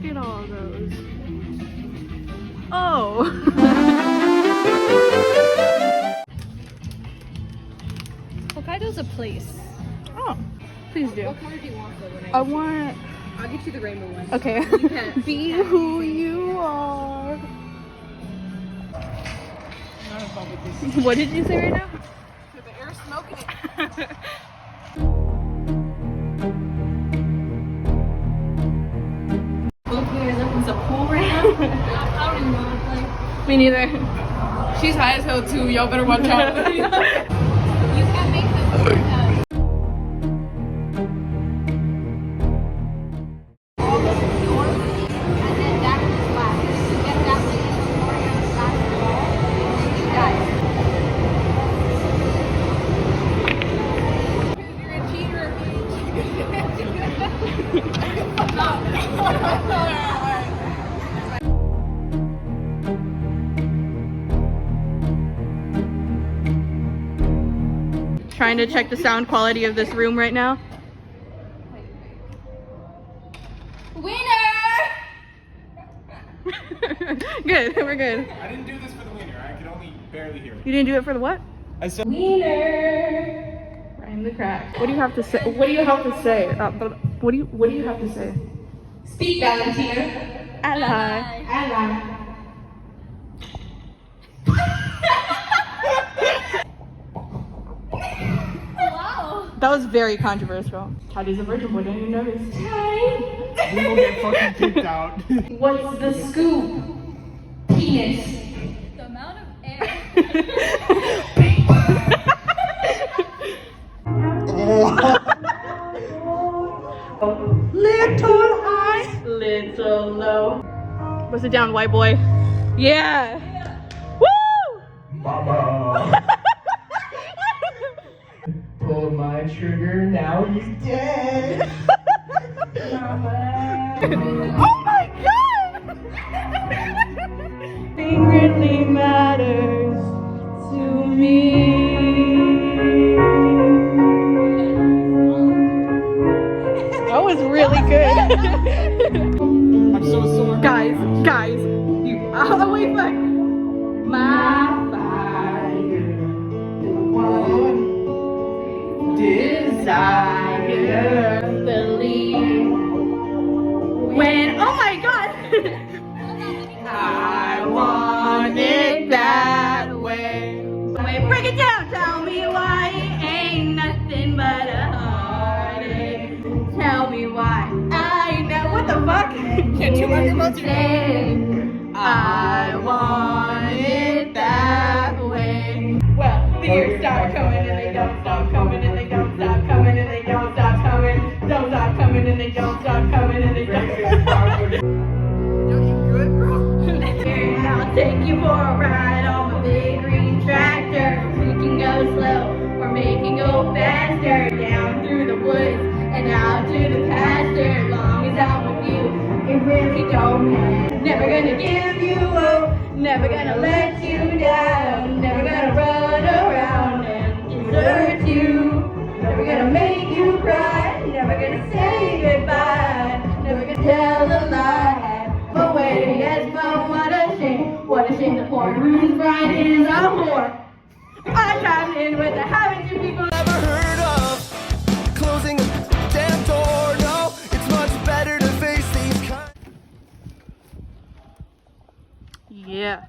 Look at all those. Oh. Hokkaido's a place. Oh, please do. What color do you want though? I want. I'll get you the rainbow one. Okay. You can't. Be who you are. What did you say right now? The air's smoking it. Okay, there's a pool right now. I don't even know what to play. Me neither. She's high as hell too. Y'all better watch out. You can't make this. Trying to check the sound quality of this room right now. Winner! Good, we're good. I didn't do this for the winner. I could only barely hear it. You didn't do it for the what? I said Wiener. Rhyme the crack. What do you have to say? What do you have to say? What do you have to say? Speak, Valentina. Ally. Ally. Wow. That was very controversial. Toddy's a virgin boy, don't you notice? we will get fucking kicked out. What's the scoop? Penis. The amount of air. Little high, little low. Bust it down, white boy. Yeah. Woo! Mama. Pull my trigger, now he's dead. Oh my god! Nothing really matters to me. That was really good. I'm so sore. Guys, you. Oh, wait, fuck. My fire, the one desire, believe. When, oh my god. I want it that way. Wait, break it down. Tell me why it ain't nothing but a heartache. Tell me why I know what the fuck. Can't you run your mouth? I want it that way. Well, the years start coming and they don't stop coming and they don't stop coming and they don't stop coming. Don't stop coming and they don't stop coming and they don't stop coming. I'll take you for a ride on my big green tractor. We can go slow or make it go faster. Down through the woods and out to the pasture. As long as I'm with you, it really don't matter. Never gonna give you up, never gonna let you down. Never gonna run around and desert you. Never gonna make you cry, never gonna say goodbye. Never gonna tell a lie. But wait, yes, but what a shame the poor room's bride is a whore. I chimed in with the haven't you people Never heard of closing a damn door. No, it's much better to face these kind. Yeah.